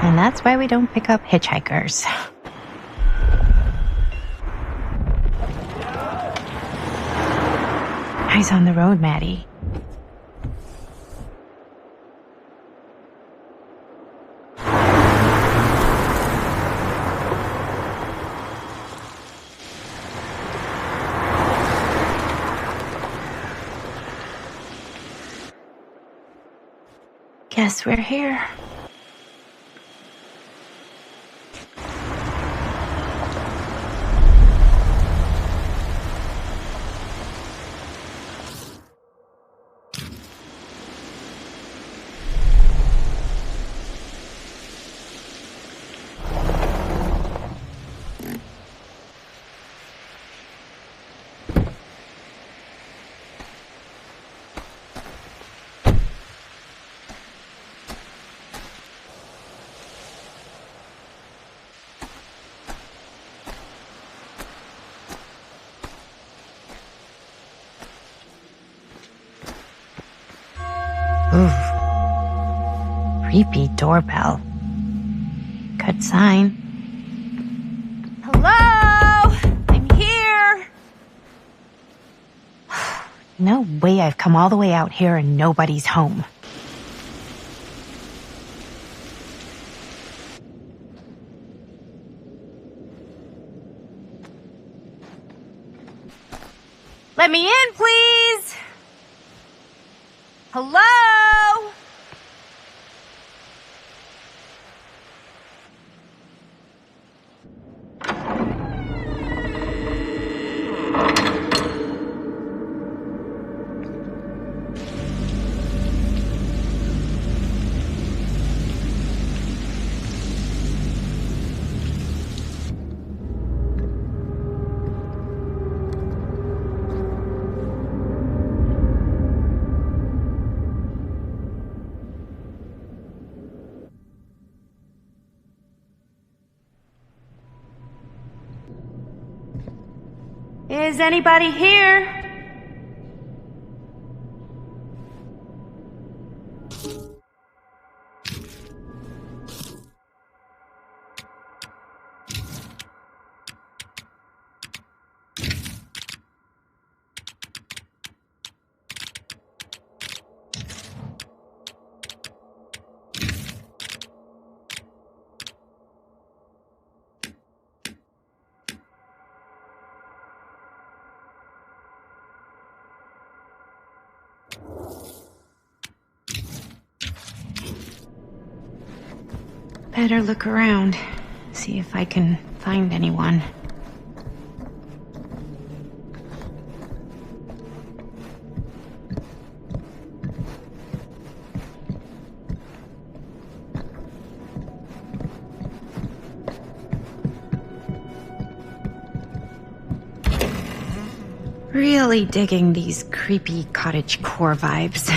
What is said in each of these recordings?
And that's why we don't pick up hitchhikers. Eyes on the road, Maddie. Guess we're here. Ooh. Creepy doorbell. Good sign. Hello? I'm here. No way I've come all the way out here and nobody's home. Let me in, please. Hello? Is anybody here? Better look around, see if I can find anyone. Really digging these creepy cottagecore vibes.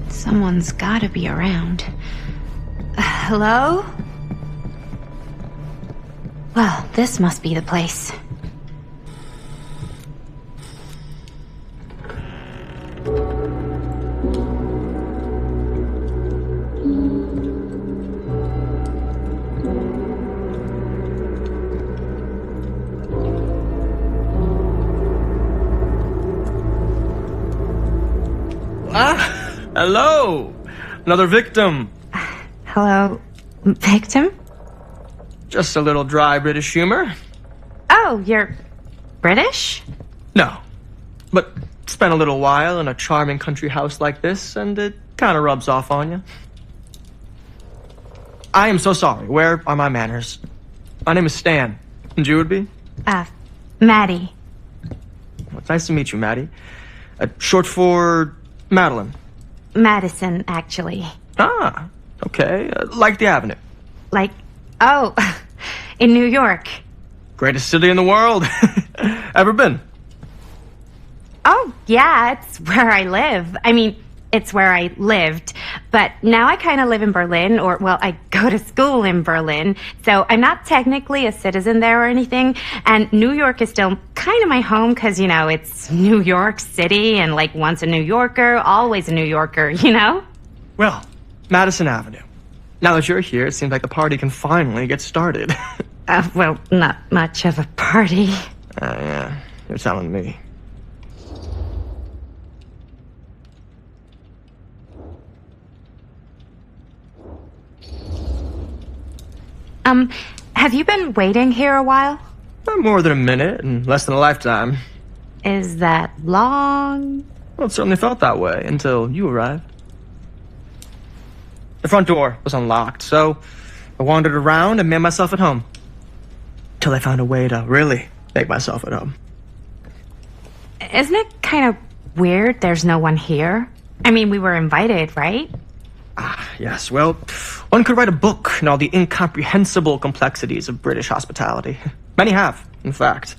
Someone's gotta be around. Hello? Well, this must be the place. Hello! Another victim. Hello? Victim? Just a little dry British humor. Oh, you're British? No, but spent a little while in a charming country house like this, and it kind of rubs off on you. I am so sorry. Where are my manners? My name is Stan. And you would be? Maddie. Well, it's nice to meet you, Maddie. Short for Madeline. Madison, actually. Ah, okay. Like the Avenue. Like, oh, in New York. Greatest city in the world. Ever been? Oh, yeah, it's where I live. I mean, it's where I lived. But now I kind of live in Berlin, or, well, I go to school in Berlin. So I'm not technically a citizen there or anything. And New York is still kind of my home because, you know, it's New York City. And like once a New Yorker, always a New Yorker, you know? Well, Madison Avenue. Now that you're here, it seems like the party can finally get started. Well, not much of a party. Yeah, you're telling me. Have you been waiting here a while? Not more than a minute and less than a lifetime. Is that long? Well, it certainly felt that way until you arrived. The front door was unlocked, so I wandered around and made myself at home. Till I found a way to really make myself at home. Isn't it kind of weird there's no one here? I mean, we were invited, right? Ah, yes. Well, one could write a book on all the incomprehensible complexities of British hospitality. Many have, in fact.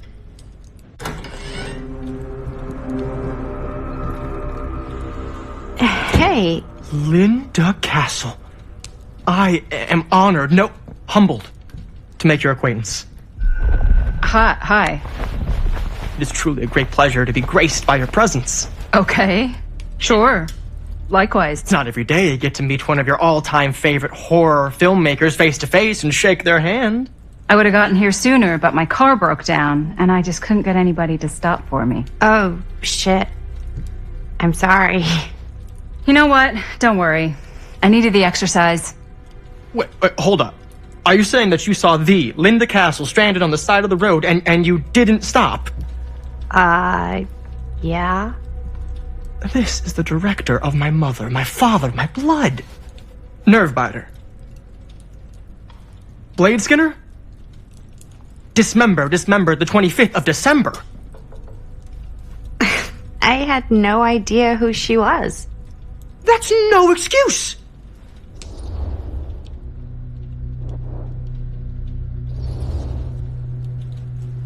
Hey. Linda Castle. I am honored, no, humbled, to make your acquaintance. Hi. It is truly a great pleasure to be graced by your presence. Okay. Sure. Likewise. It's not every day you get to meet one of your all-time favorite horror filmmakers face to face and shake their hand. I would have gotten here sooner, but my car broke down, and I just couldn't get anybody to stop for me. Oh, shit. I'm sorry. You know what? Don't worry. I needed the exercise. Wait, hold up. Are you saying that you saw the Linda Castle stranded on the side of the road and you didn't stop? Yeah. This is the director of my mother, my father, my blood. Nerve biter. Blade Skinner? Dismembered the 25th of December. I had no idea who she was. That's no excuse.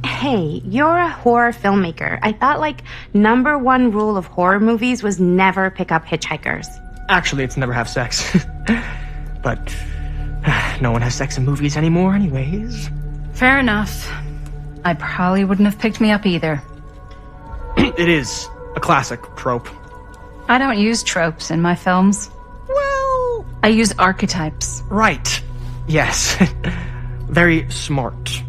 Hey, you're a horror filmmaker. I thought, like, #1 rule of horror movies was never pick up hitchhikers. Actually, it's never have sex. But no one has sex in movies anymore anyways. Fair enough. I probably wouldn't have picked me up either. It is a classic trope. I don't use tropes in my films. Well, I use archetypes. right. Yes. Very smart.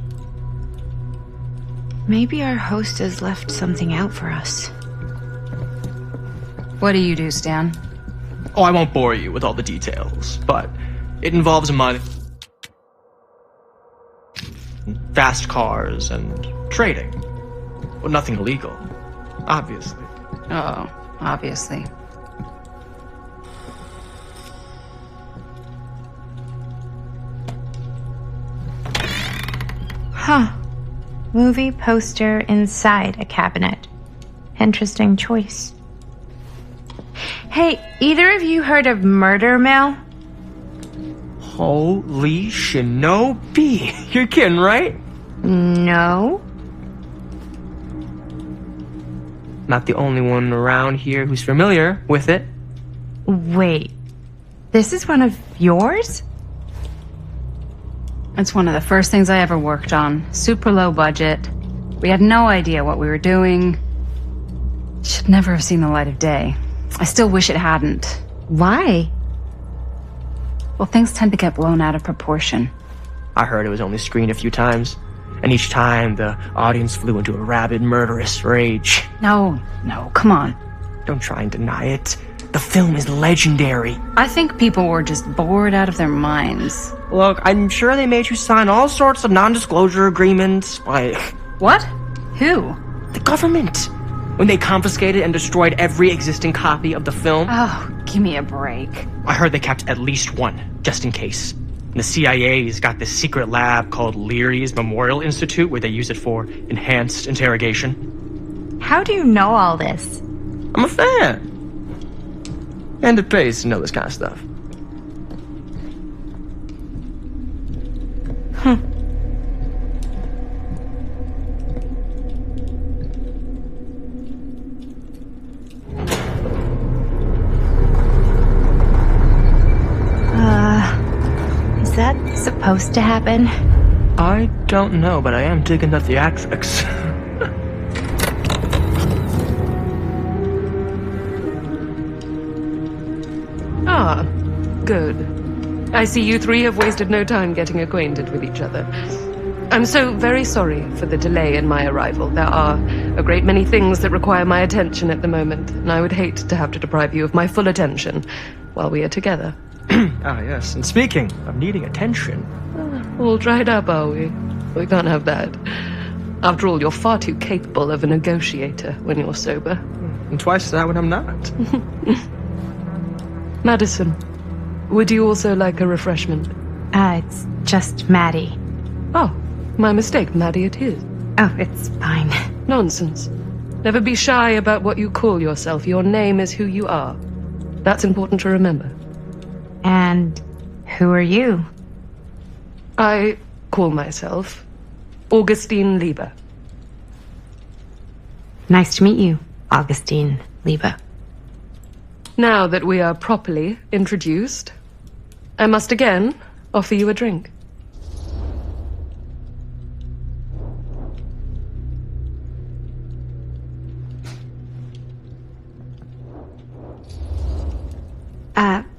Maybe our host has left something out for us. What do you do, Stan? Oh, I won't bore you with all the details, but it involves money, fast cars, and trading. Well, nothing illegal, obviously. Oh, obviously. Huh. Movie poster inside a cabinet. Interesting choice. Hey, either of you heard of Murder Mill? Holy shinobi. You're kidding, right? No. Not the only one around here who's familiar with it. Wait. This is one of yours? It's one of the first things I ever worked on. Super low budget. We had no idea what we were doing. Should never have seen the light of day. I still wish it hadn't. Why? Well, things tend to get blown out of proportion. I heard it was only screened a few times, and each time the audience flew into a rabid, murderous rage. No, come on. Don't try and deny it. The film is legendary. I think people were just bored out of their minds. Look, I'm sure they made you sign all sorts of non-disclosure agreements, like... What? Who? The government. when they confiscated and destroyed every existing copy of the film? Oh, give me a break. I heard they kept at least one, just in case. And the CIA's got this secret lab called Leary's Memorial Institute where they use it for enhanced interrogation. How do you know all this? I'm a fan. And it pays to know this kind of stuff. Is that supposed to happen? I don't know, but I am digging the theatrics. Ah, good. I see you three have wasted no time getting acquainted with each other. I'm so very sorry for the delay in my arrival. There are a great many things that require my attention at the moment, and I would hate to have to deprive you of my full attention while we are together. Ah, yes. And speaking of needing attention... All dried up, are we? We can't have that. After all, you're far too capable of a negotiator when you're sober. And twice that when I'm not. Madison, would you also like a refreshment? It's just Maddie. Oh, my mistake, Maddie it is. Oh, it's fine. Nonsense. Never be shy about what you call yourself. Your name is who you are. That's important to remember. And who are you? I call myself Augustine Lieber. Nice to meet you, Augustine Lieber. Now that we are properly introduced, I must again offer you a drink.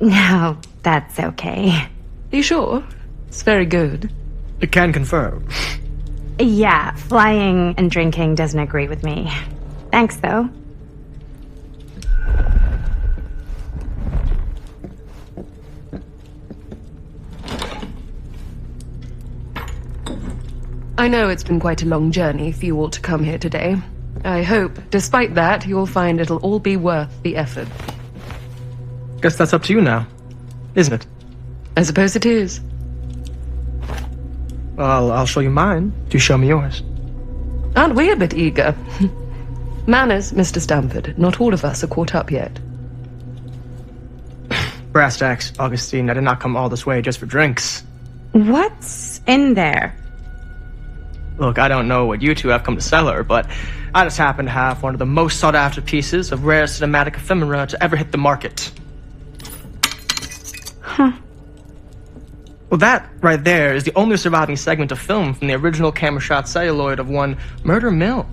No, that's okay. You sure? It's very good. I can confirm. Yeah, flying and drinking doesn't agree with me. Thanks, though. I know it's been quite a long journey for you all to come here today. I hope, despite that, you'll find it'll all be worth the effort. Guess that's up to you now, isn't it? I suppose it is. Well, I'll show you mine. You show me yours. Aren't we a bit eager? Manners, Mr. Stamford. Not all of us are caught up yet. Brass tacks, Augustine. I did not come all this way just for drinks. What's in there? Look, I don't know what you two have come to sell her, but I just happen to have one of the most sought-after pieces of rare cinematic ephemera to ever hit the market. Huh. Well, that right there is the only surviving segment of film from the original camera shot celluloid of one Murder Mill.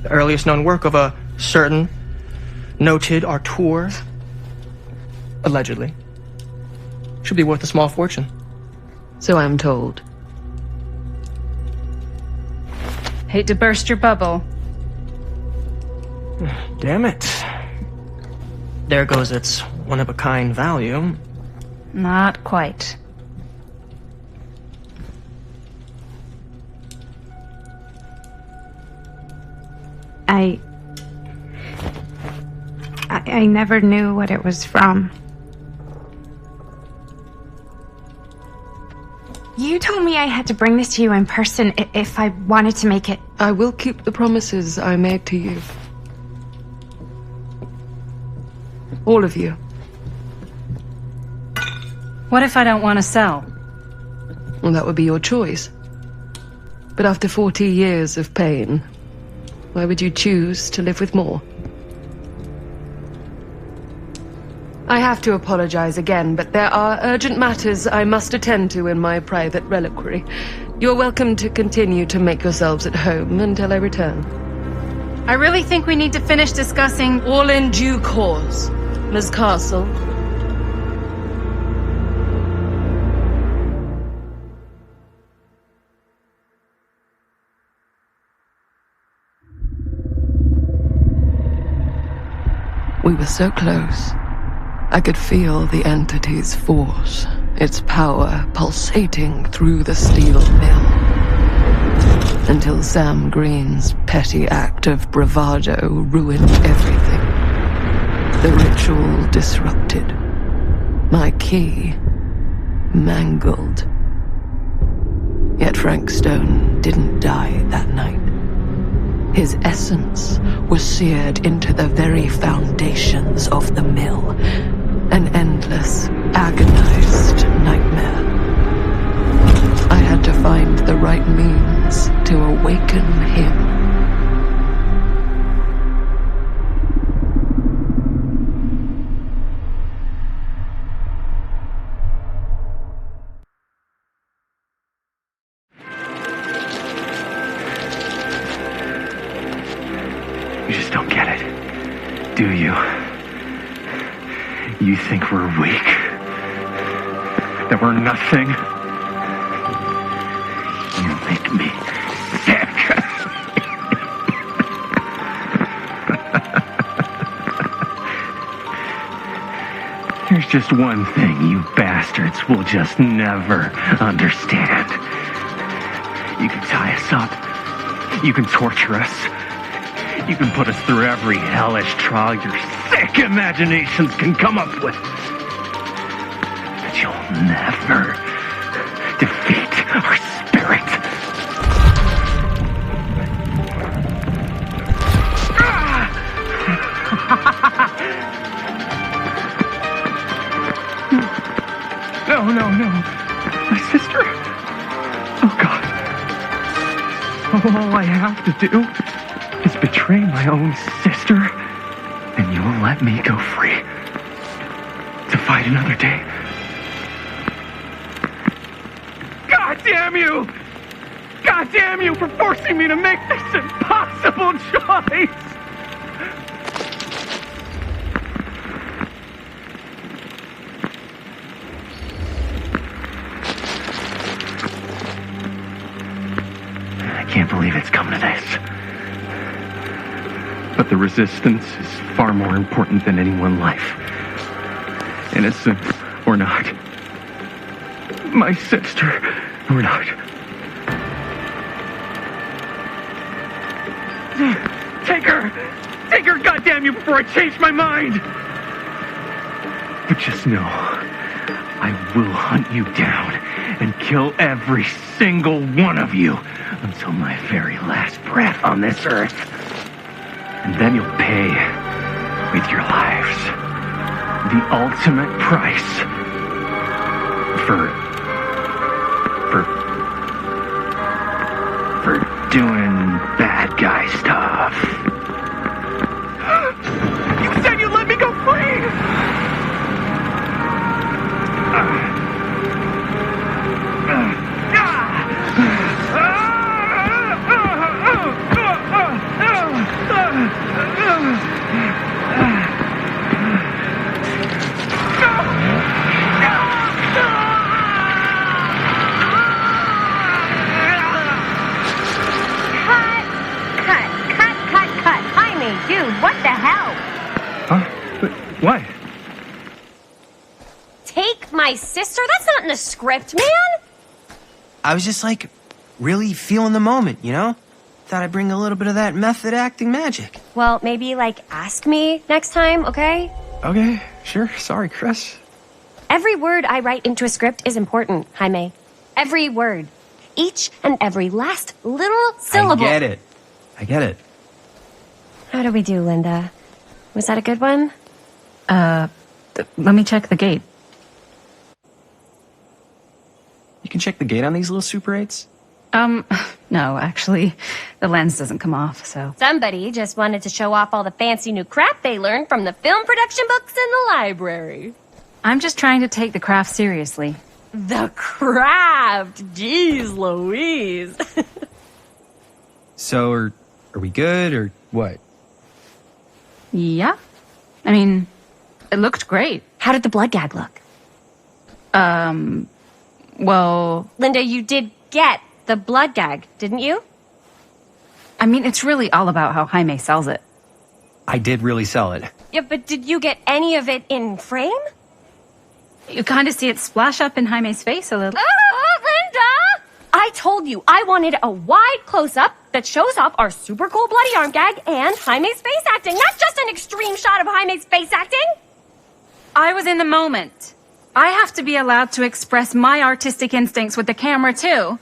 The earliest known work of a certain noted auteur, allegedly. Should be worth a small fortune. So I'm told. Hate to burst your bubble. Damn it. There goes its one-of-a-kind value. Not quite. I never knew what it was from. You told me I had to bring this to you in person if I wanted to make it. I will keep the promises I made to you. All of you. What if I don't want to sell? Well, that would be your choice. But after 40 years of pain, why would you choose to live with more? I have to apologize again, but there are urgent matters I must attend to in my private reliquary. You're welcome to continue to make yourselves at home until I return. I really think we need to finish discussing. All in due course, Ms. Castle. We were so close. I could feel the entity's force, its power pulsating through the steel mill. until Sam Green's petty act of bravado ruined everything. The ritual disrupted. My key mangled. Yet Frank Stone didn't die that night. His essence was seared into the very foundations of the mill. An endless, agonized nightmare. I had to find the right means to awaken him. You just don't get it, do you? You think we're weak? That we're nothing? You make me sick. There's just one thing you bastards will just never understand. You can tie us up. You can torture us. You can put us through every hellish trial your sick imaginations can come up with. But you'll never defeat our spirit. No. My sister? Oh, God. All I have to do is betray my own sister, and you'll let me go free to fight another day. God damn you! God damn you for forcing me to make this impossible choice! I can't believe it's come to this. But the resistance is far more important than any one life. Innocent or not. My sister or not. Take her! Take her, goddamn you, before I change my mind! But just know, I will hunt you down and kill every single one of you until my very last breath on this earth. And then you'll pay with your lives the ultimate price for doing bad guy stuff. You said you'd let me go free! Dude, what the hell? Huh? What? Take my sister? That's not in the script, man! I was just like, really feeling the moment, you know? Thought I'd bring a little bit of that method acting magic. Well, maybe, ask me next time, okay? Okay, sure. Sorry, Chris. Every word I write into a script is important, Jaime. Every word. Each and every last little syllable. I get it. How do we do, Linda? Was that a good one? Let me check the gate. You can check the gate on these little Super 8s? No, actually, the lens doesn't come off, so. Somebody just wanted to show off all the fancy new crap they learned from the film production books in the library. I'm just trying to take the craft seriously. The craft! Jeez Louise! So, are we good, or what? Yeah. I mean, it looked great. How did the blood gag look? Well... Linda, you did get the blood gag, didn't you? I mean, it's really all about how Jaime sells it. I did really sell it. Yeah, but did you get any of it in frame? You kind of see it splash up in Jaime's face a little. Oh, Linda! I told you I wanted a wide close-up that shows off our super cool bloody arm gag and Jaime's face acting, not just an extreme shot of Jaime's face acting. I was in the moment. I have to be allowed to express my artistic instincts with the camera, too.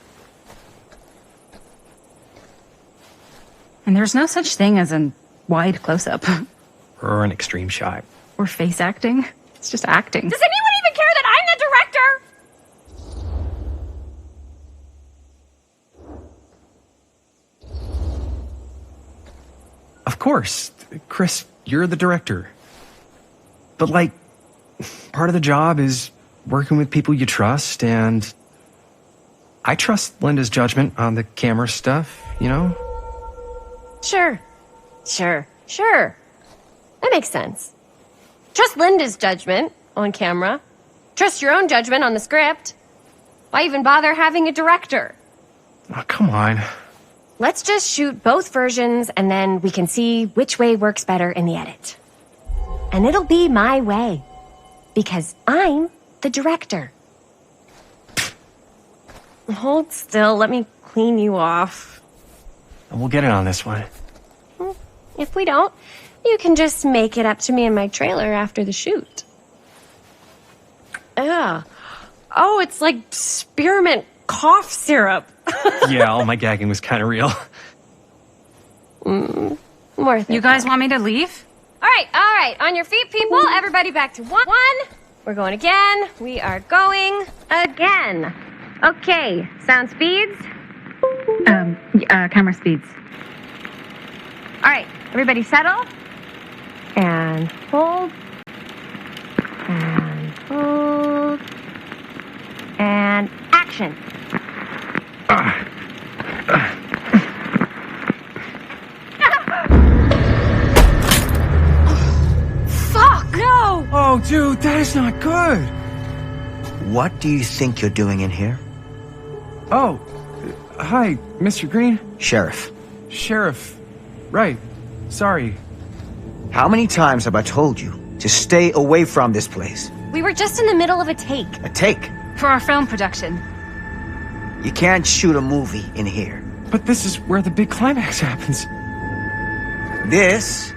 And there's no such thing as a wide close-up. Or an extreme shot. Or face acting. It's just acting. Does anyone even care that I'm the director? Of course. Chris, you're the director. But, like, part of the job is working with people you trust, and I trust Linda's judgment on the camera stuff, you know? Sure. That makes sense. Trust Linda's judgment on camera. Trust your own judgment on the script. Why even bother having a director? Oh, come on. Let's just shoot both versions and then we can see which way works better in the edit. And it'll be my way. Because I'm the director. Hold still, let me clean you off. And we'll get it on this one. If we don't, you can just make it up to me in my trailer after the shoot. Ugh. Oh, it's like spearmint cough syrup. Yeah, all my gagging was kind of real. Worth it. You guys want me to leave? All right. On your feet, people. Everybody back to one. We're going again. We are going again. Okay. Sound speeds. Camera speeds. All right. Everybody settle. And hold. And hold. And action. Fuck! No! Oh, dude, that is not good. What do you think you're doing in here? Oh, hi, Mr. Green. Sheriff. Sheriff. Right. Sorry. How many times have I told you to stay away from this place? We were just in the middle of a take. A take. For our film production. You can't shoot a movie in here. But this is where the big climax happens. This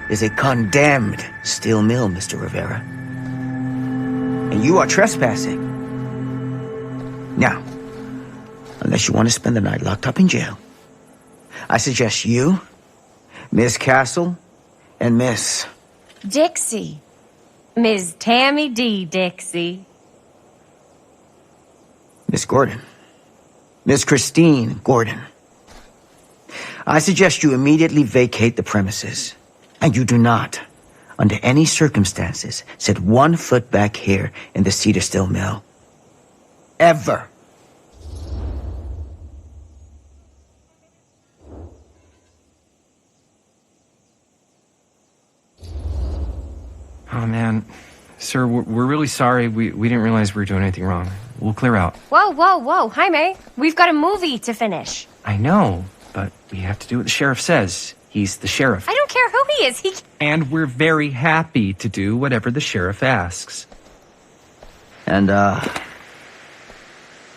is a condemned steel mill, Mr. Rivera. And you are trespassing. Now, unless you want to spend the night locked up in jail, I suggest you, Miss Castle, and Miss... Dixie. Ms. Tammy D. Dixie. Miss Gordon. Miss Christine Gordon. I suggest you immediately vacate the premises. And you do not, under any circumstances, set 1 foot back here in the Cedar Still Mill. Ever. Oh, man. Sir, we're really sorry. We didn't realize we were doing anything wrong. We'll clear out. Whoa. Jaime, we've got a movie to finish. I know, but we have to do what the sheriff says. He's the sheriff. I don't care who he is. And we're very happy to do whatever the sheriff asks. And,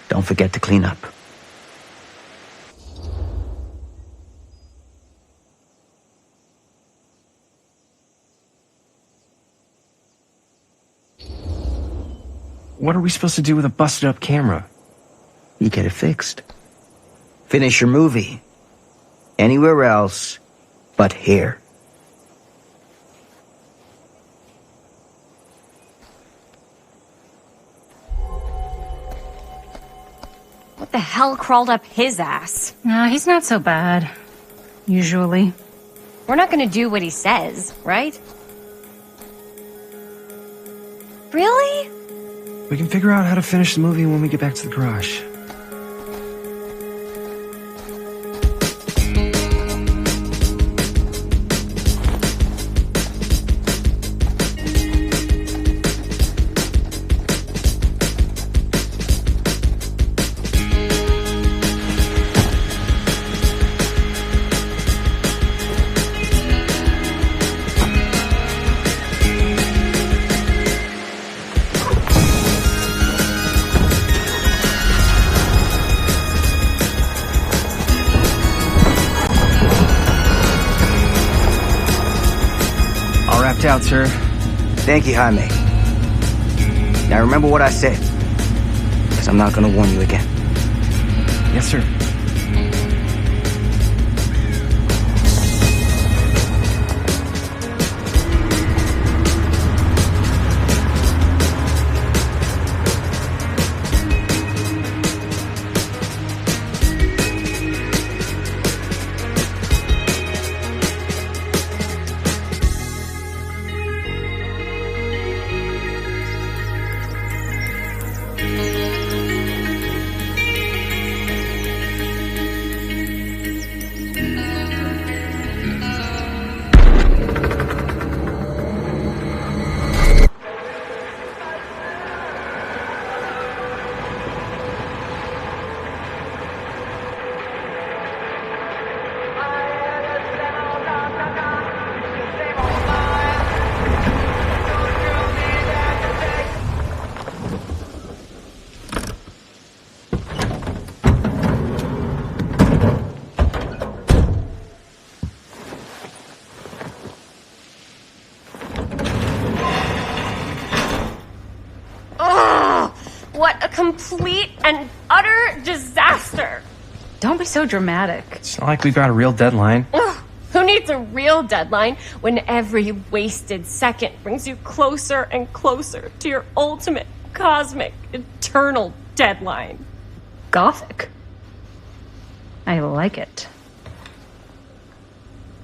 don't forget to clean up. What are we supposed to do with a busted-up camera? You get it fixed. Finish your movie. Anywhere else but here. What the hell crawled up his ass? No, he's not so bad. Usually. We're not gonna do what he says, right? Really? We can figure out how to finish the movie when we get back to the garage. Watch out, sir. Thank you, Jaime. Now remember what I said, because I'm not going to warn you again. Yes, sir. What a complete and utter disaster! Don't be so dramatic. It's not like we've got a real deadline. Ugh, who needs a real deadline when every wasted second brings you closer and closer to your ultimate, cosmic, eternal deadline? Gothic. I like it.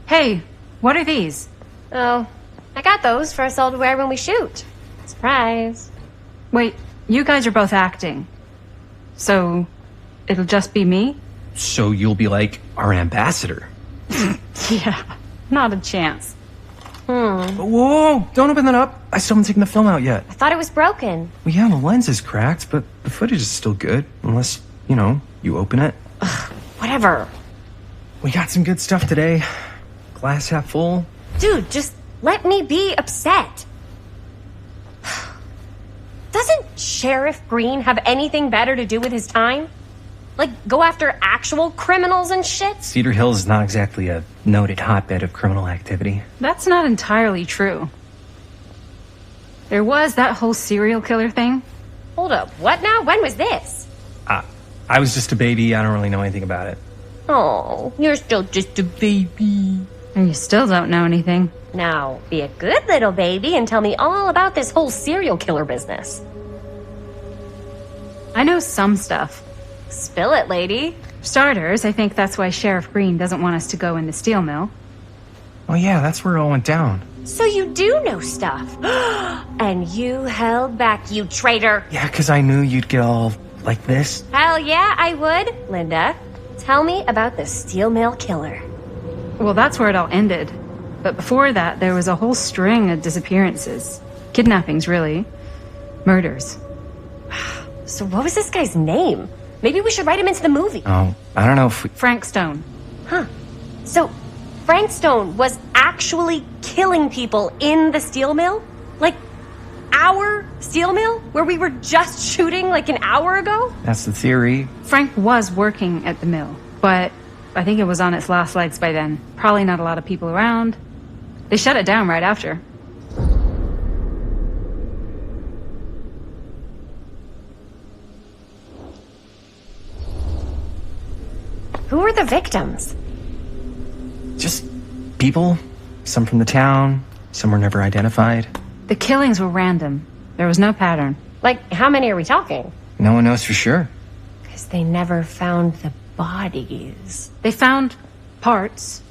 Hey, what are these? Oh, I got those for us all to wear when we shoot. Surprise. Wait, you guys are both acting. So, it'll just be me? So you'll be like our ambassador. Yeah, not a chance. Whoa, don't open that up. I still haven't taken the film out yet. I thought it was broken. Well, yeah, the lens is cracked, but the footage is still good. Unless, you open it. Whatever. We got some good stuff today. Glass half full. Dude, just let me be upset. Doesn't Sheriff Green have anything better to do with his time? Like, go after actual criminals and shit? Cedar Hills is not exactly a noted hotbed of criminal activity. That's not entirely true. There was that whole serial killer thing. Hold up, what now? When was this? I was just a baby. I don't really know anything about it. Oh, you're still just a baby. And you still don't know anything. Now, be a good little baby and tell me all about this whole serial killer business. I know some stuff. Spill it, lady. For starters, I think that's why Sheriff Green doesn't want us to go in the steel mill. Oh yeah, that's where it all went down. So you do know stuff. And you held back, you traitor. Yeah, because I knew you'd get all like this. Hell yeah, I would. Linda, tell me about the steel mill killer. Well, that's where it all ended. But before that, there was a whole string of disappearances. Kidnappings, really. Murders. So what was this guy's name? Maybe we should write him into the movie. Oh, I don't know if we... Frank Stone. Huh. So Frank Stone was actually killing people in the steel mill? Like, our steel mill? Where we were just shooting like an hour ago? That's the theory. Frank was working at the mill, but I think it was on its last legs by then. Probably not a lot of people around. They shut it down right after. Who were the victims? Just people. Some from the town. Some were never identified. The killings were random. There was no pattern. Like, how many are we talking? No one knows for sure. Because they never found the bodies. They found parts.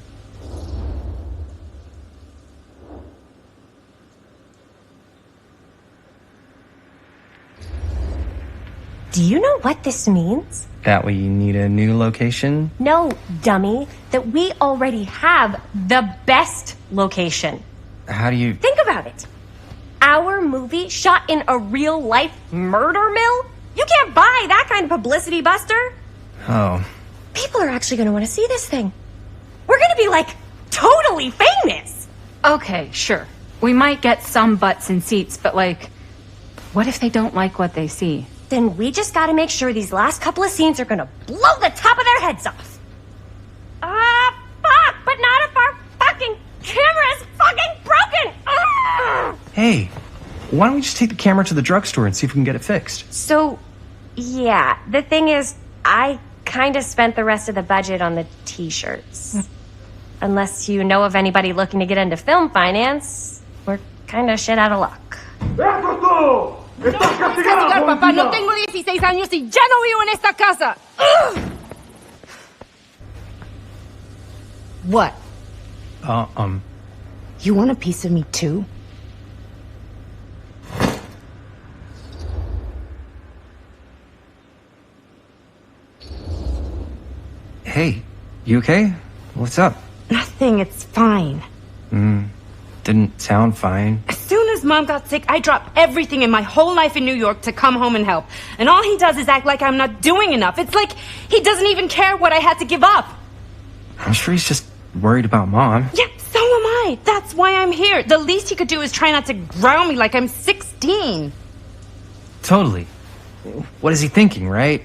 Do you know what this means? That we need a new location? No, dummy. That we already have the best location. How do you... Think about it. Our movie shot in a real-life murder mill? You can't buy that kind of publicity, Buster. Oh. People are actually going to want to see this thing. We're going to be, like, totally famous. Okay, sure. We might get some butts in seats, but, like, what if they don't like what they see? Then we just got to make sure these last couple of scenes are going to blow the top of their heads off. Fuck, but not if our fucking camera is fucking broken. Hey, why don't we just take the camera to the drugstore and see if we can get it fixed? So, yeah, the thing is, I kind of spent the rest of the budget on the t-shirts. Unless you know of anybody looking to get into film finance, we're kind of shit out of luck. Papá, no tengo 16 años y ya no vivo en esta casa. What? You want a piece of me too? Hey, you okay? What's up? Nothing, it's fine. Didn't sound fine. As soon as Mom got sick, I dropped everything in my whole life in New York to come home and help. And all he does is act like I'm not doing enough. It's like he doesn't even care what I had to give up. I'm sure he's just worried about Mom. Yeah, so am I. That's why I'm here. The least he could do is try not to ground me like I'm 16. Totally. What is he thinking, right?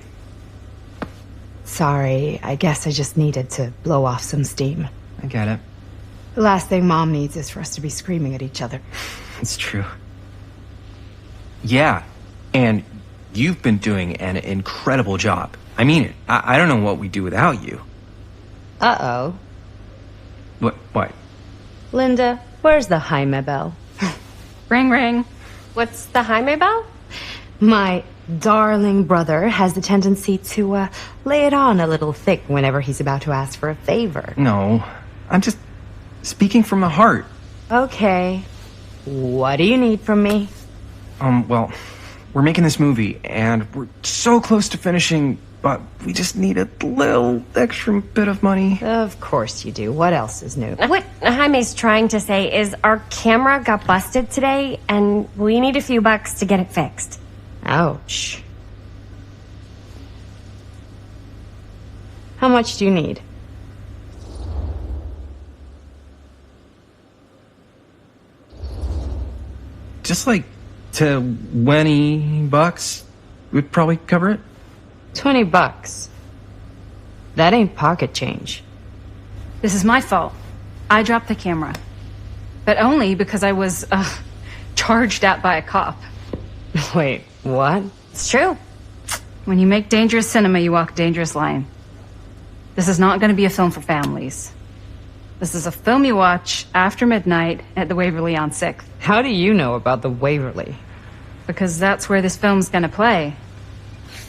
Sorry, I guess I just needed to blow off some steam. I get it. The last thing Mom needs is for us to be screaming at each other. It's true. Yeah, and you've been doing an incredible job. I mean it. I don't know what we'd do without you. Uh-oh. What? Linda, where's the Jaime bell? Ring, ring. What's the Jaime bell? My darling brother has the tendency to lay it on a little thick whenever he's about to ask for a favor. No, I'm just speaking from the heart. Okay. What do you need from me? Well, we're making this movie, and we're so close to finishing, but we just need a little extra bit of money. Of course you do. What else is new? What Jaime's trying to say is our camera got busted today, and we need a few bucks to get it fixed. Ouch. How much do you need? Just like $20 would probably cover it. $20. That ain't pocket change. This is my fault. I dropped the camera. But only because I was, charged at by a cop. Wait, what? It's true. When you make dangerous cinema, you walk a dangerous line. This is not going to be a film for families. This is a film you watch after midnight at the Waverly on 6th. How do you know about the Waverly? Because that's where this film's going to play.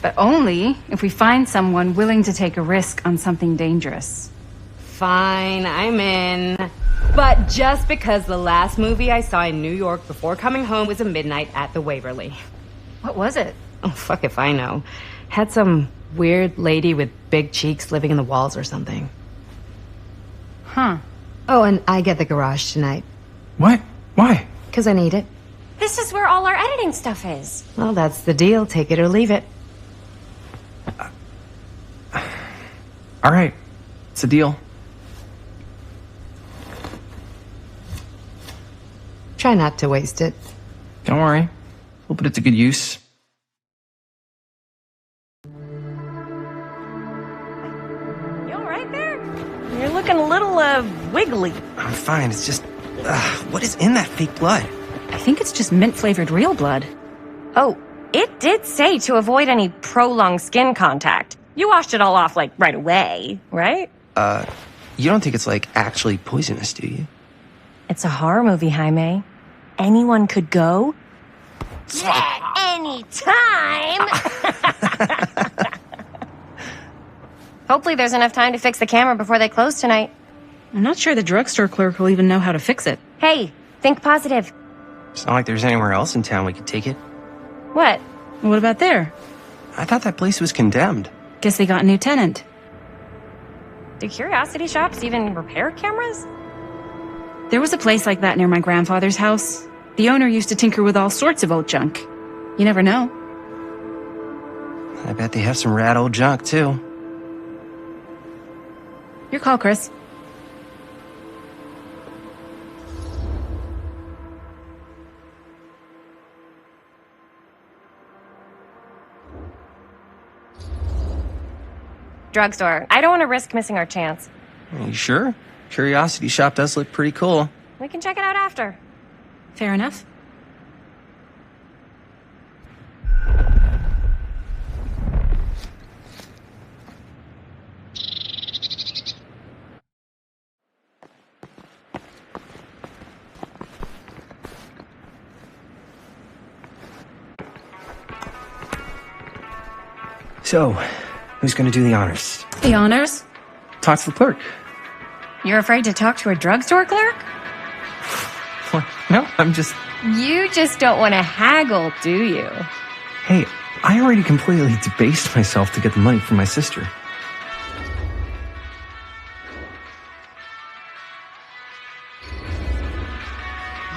But only if we find someone willing to take a risk on something dangerous. Fine, I'm in. But just because the last movie I saw in New York before coming home was a midnight at the Waverly. What was it? Oh, fuck if I know. Had some weird lady with big cheeks living in the walls or something. Huh. Oh, and I get the garage tonight. What? Why? Because I need it. This is where all our editing stuff is. Well, that's the deal. Take it or leave it. All right. It's a deal. Try not to waste it. Don't worry. We'll put it to good use. You all right there? You're looking a little, wiggly. I'm fine. It's just... what is in that fake blood? I think it's just mint-flavored real blood. Oh, it did say to avoid any prolonged skin contact. You washed it all off, like, right away, right? You don't think it's, like, actually poisonous, do you? It's a horror movie, Jaime. Anyone could go. Yeah, anytime! Hopefully there's enough time to fix the camera before they close tonight. I'm not sure the drugstore clerk will even know how to fix it. Hey, think positive. It's not like there's anywhere else in town we could take it. What? What about there? I thought that place was condemned. Guess they got a new tenant. Do curiosity shops even repair cameras? There was a place like that near my grandfather's house. The owner used to tinker with all sorts of old junk. You never know. I bet they have some rad old junk, too. Your call, Chris. Drugstore. I don't want to risk missing our chance. Are you sure? Curiosity shop does look pretty cool. We can check it out after. Fair enough. So, who's gonna do the honors? The honors? Talk to the clerk. You're afraid to talk to a drugstore clerk? What? No, I'm just... You just don't want to haggle, do you? Hey, I already completely debased myself to get the money from my sister.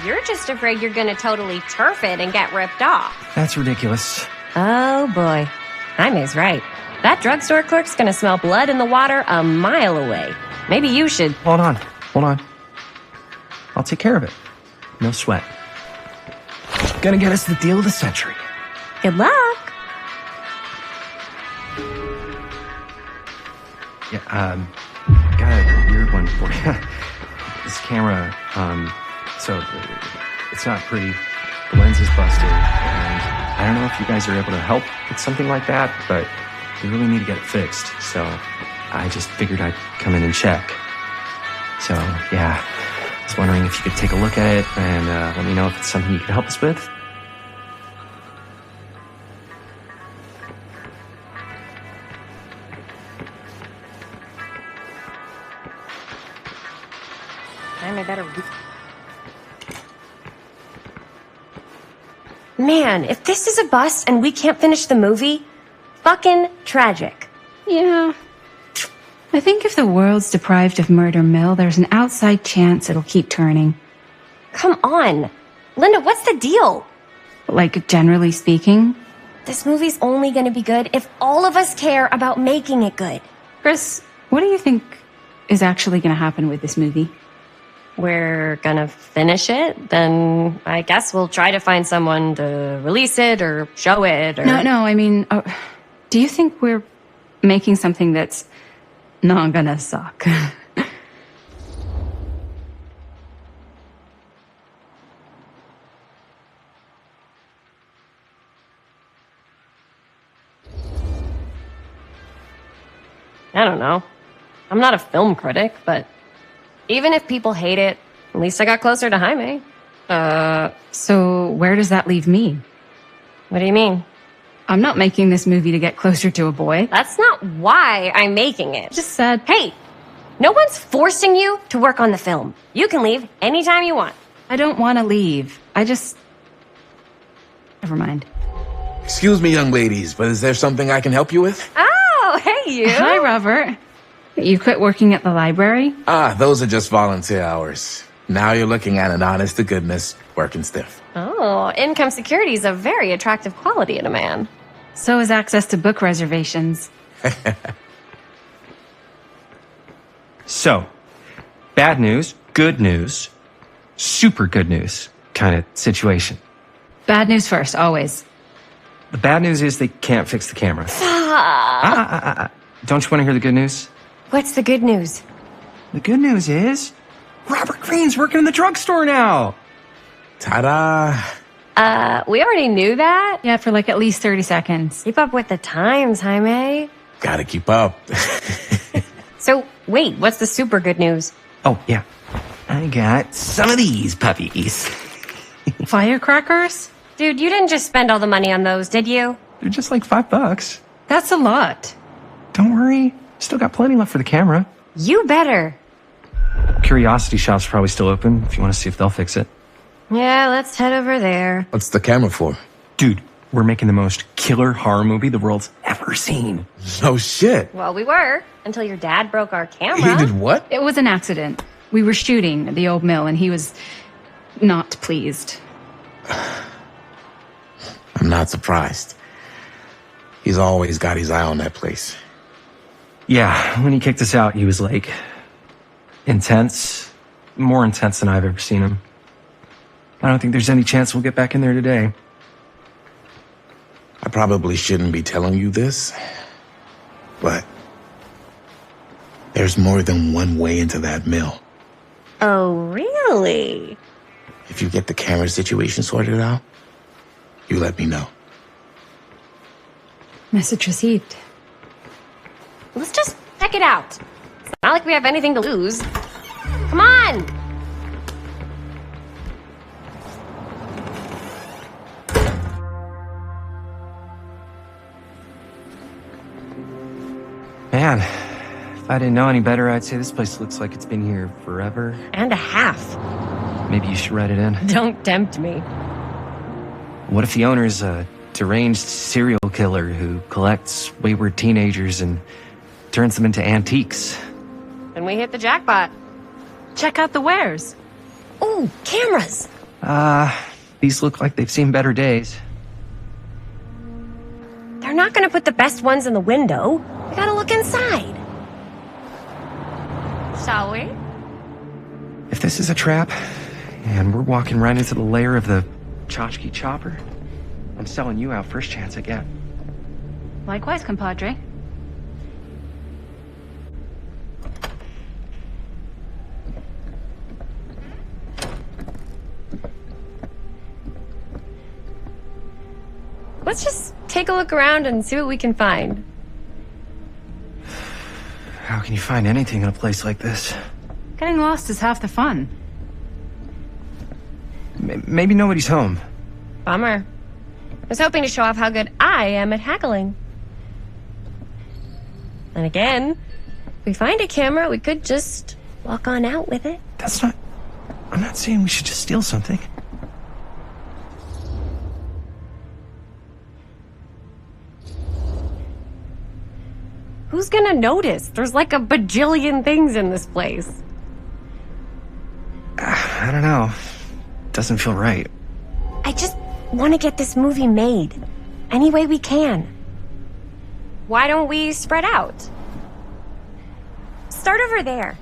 You're just afraid you're gonna totally turf it and get ripped off. That's ridiculous. Oh boy. Jaime's right. That drugstore clerk's gonna smell blood in the water a mile away. Maybe you should... Hold on. I'll take care of it. No sweat. Gonna get us the deal of the century. Good luck. Yeah, got a weird one for you. This camera, so it's not pretty. The lens is busted, and I don't know if you guys are able to help with something like that, but we really need to get it fixed. So I just figured I'd come in and check. So yeah, I was wondering if you could take a look at it and let me know if it's something you could help us with. I better... Man, if this is a bust and we can't finish the movie, fucking tragic. Yeah. I think if the world's deprived of Murder Mill, there's an outside chance it'll keep turning. Come on. Linda, what's the deal? Like, generally speaking. This movie's only gonna be good if all of us care about making it good. Chris, what do you think is actually gonna happen with this movie? We're gonna finish it, then I guess we'll try to find someone to release it or show it or... No, I mean, do you think we're making something that's not gonna suck? I don't know. I'm not a film critic, but even if people hate it, at least I got closer to Jaime. So where does that leave me? What do you mean? I'm not making this movie to get closer to a boy. That's not why I'm making it. Just said, Hey, no one's forcing you to work on the film. You can leave anytime you want. I don't want to leave. Never mind. Excuse me, young ladies, but is there something I can help you with? Oh, hey you. Hi, Robert. You quit working at the library? Ah, those are just volunteer hours. Now you're looking at an honest-to-goodness working stiff. Oh, income security is a very attractive quality in a man. So is access to book reservations. So, bad news, good news, super good news kind of situation. Bad news first, always. The bad news is they can't fix the camera. Don't you want to hear the good news? What's the good news? The good news is Robert Greene's working in the drugstore now. Ta-da! We already knew that. Yeah, for like at least 30 seconds. Keep up with the times, Jaime. Gotta keep up. So, wait, what's the super good news? Oh, yeah. I got some of these puppies. Firecrackers? Dude, you didn't just spend all the money on those, did you? They're just like $5. That's a lot. Don't worry. Still got plenty left for the camera. You better. Curiosity Shop's probably still open if you want to see if they'll fix it. Yeah, let's head over there. What's the camera for? Dude, we're making the most killer horror movie the world's ever seen. No shit. Well, we were, until your dad broke our camera. He did what? It was an accident. We were shooting at the old mill and he was not pleased. I'm not surprised. He's always got his eye on that place. Yeah, when he kicked us out, he was like intense, more intense than I've ever seen him. I don't think there's any chance we'll get back in there today. I probably shouldn't be telling you this, but there's more than one way into that mill. Oh, really? If you get the camera situation sorted out, you let me know. Message received. Let's just check it out. It's not like we have anything to lose. Come on! Man, if I didn't know any better, I'd say this place looks like it's been here forever. And a half. Maybe you should write it in. Don't tempt me. What if the owner's a deranged serial killer who collects wayward teenagers and turns them into antiques? And we hit the jackpot. Check out the wares. Ooh, cameras. These look like they've seen better days. They're not gonna put the best ones in the window. We gotta look inside. Shall we? If this is a trap, and we're walking right into the lair of the tchotchke chopper, I'm selling you out first chance I get. Likewise, compadre. Let's just take a look around and see what we can find. How can you find anything in a place like this? Getting lost is half the fun. Maybe nobody's home. Bummer. I was hoping to show off how good I am at haggling. And again, if we find a camera, we could just walk on out with it. That's not... I'm not saying we should just steal something. Who's gonna notice? There's like a bajillion things in this place. I don't know. Doesn't feel right. I just want to get this movie made. Any way we can. Why don't we spread out? Start over there.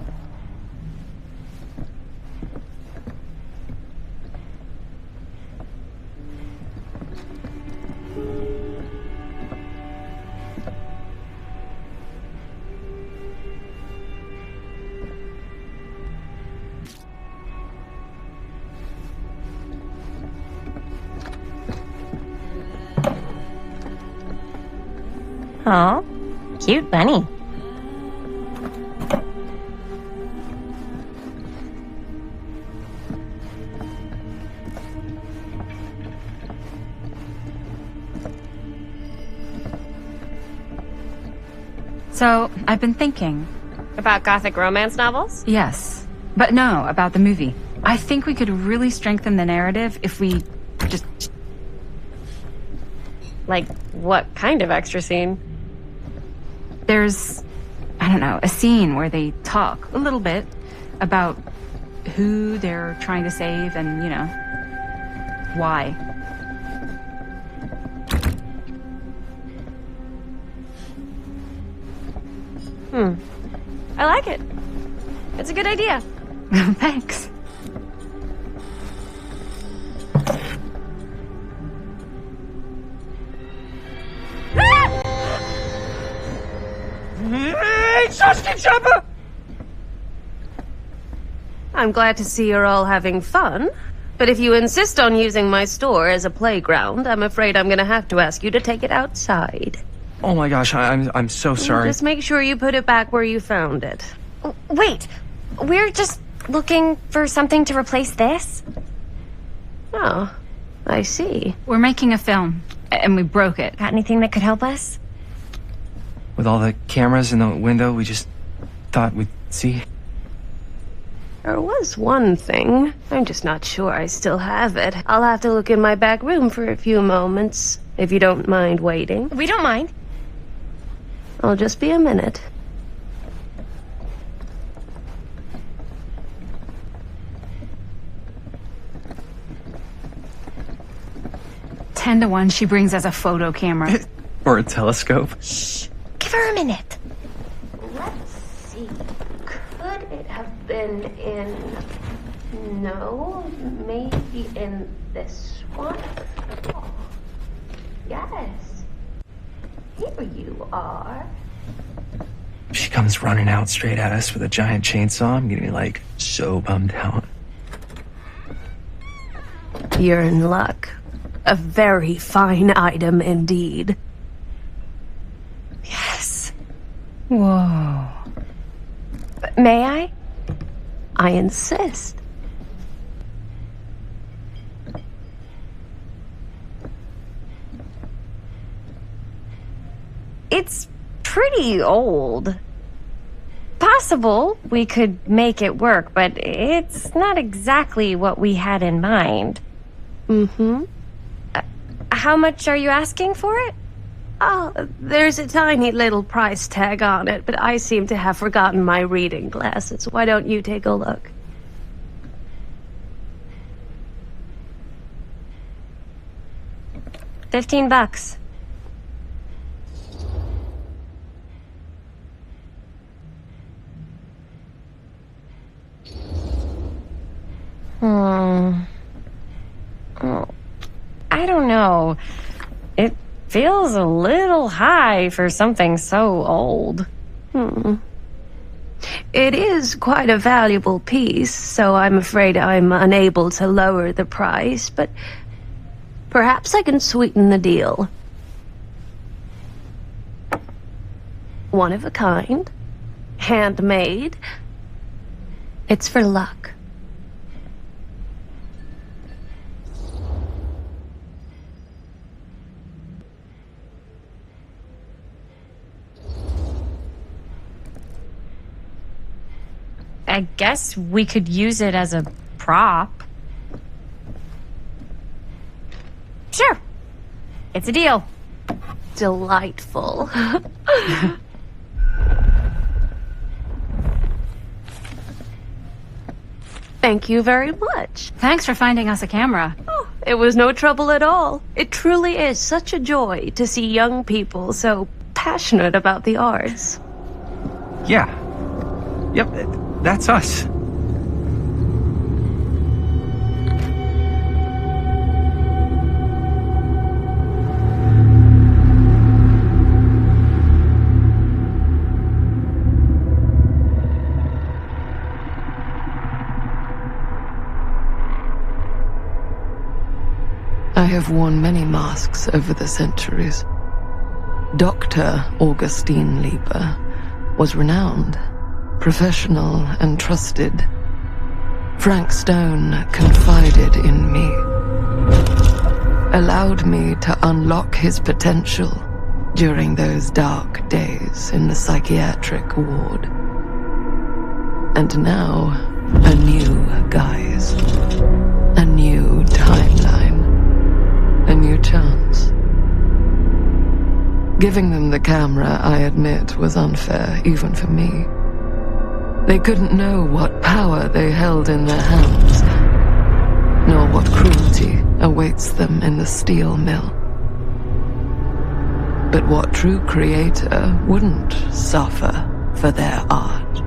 Oh, cute bunny. So, I've been thinking. About gothic romance novels? Yes. But no, about the movie. I think we could really strengthen the narrative if we just... Like, what kind of extra scene? There's, I don't know, a scene where they talk a little bit about who they're trying to save and, you know, why. I like it. It's a good idea. Thanks. I'm glad to see you're all having fun. But if you insist on using my store as a playground, I'm afraid I'm gonna have to ask you to take it outside. Oh my gosh, I'm so sorry. Just make sure you put it back where you found it. Wait, we're just looking for something to replace this? Oh, I see. We're making a film, and we broke it. Got anything that could help us? With all the cameras in the window, we just thought we'd see. There was one thing. I'm just not sure I still have it. I'll have to look in my back room for a few moments, if you don't mind waiting. We don't mind. I'll just be a minute. Ten to 1 she brings as a photo camera. Or a telescope. Shh. Give her a minute. Let's see. Could it have been in... No, maybe in this one? Oh, yes. Here you are. She comes running out straight at us with a giant chainsaw. I'm getting like so bummed out. You're in luck. A very fine item indeed. Yes. Whoa. May I? I insist. It's pretty old. Possible we could make it work, but it's not exactly what we had in mind. Mm-hmm. How much are you asking for it? Oh, there's a tiny little price tag on it, but I seem to have forgotten my reading glasses. Why don't you take a look? $15. I don't know. It feels a little high for something so old. It is quite a valuable piece, so I'm afraid I'm unable to lower the price, but perhaps I can sweeten the deal. One of a kind, handmade. It's for luck. I guess we could use it as a prop. Sure. It's a deal. Delightful. Thank you very much. Thanks for finding us a camera. Oh, it was no trouble at all. It truly is such a joy to see young people so passionate about the arts. Yeah. Yep, that's us. I have worn many masks over the centuries. Dr. Augustine Lieber was renowned, professional and trusted. Frank Stone confided in me, allowed me to unlock his potential during those dark days in the psychiatric ward. And now, a new guise, a new timeline, a new chance. Giving them the camera, I admit, was unfair, even for me. They couldn't know what power they held in their hands, nor what cruelty awaits them in the steel mill. But what true creator wouldn't suffer for their art?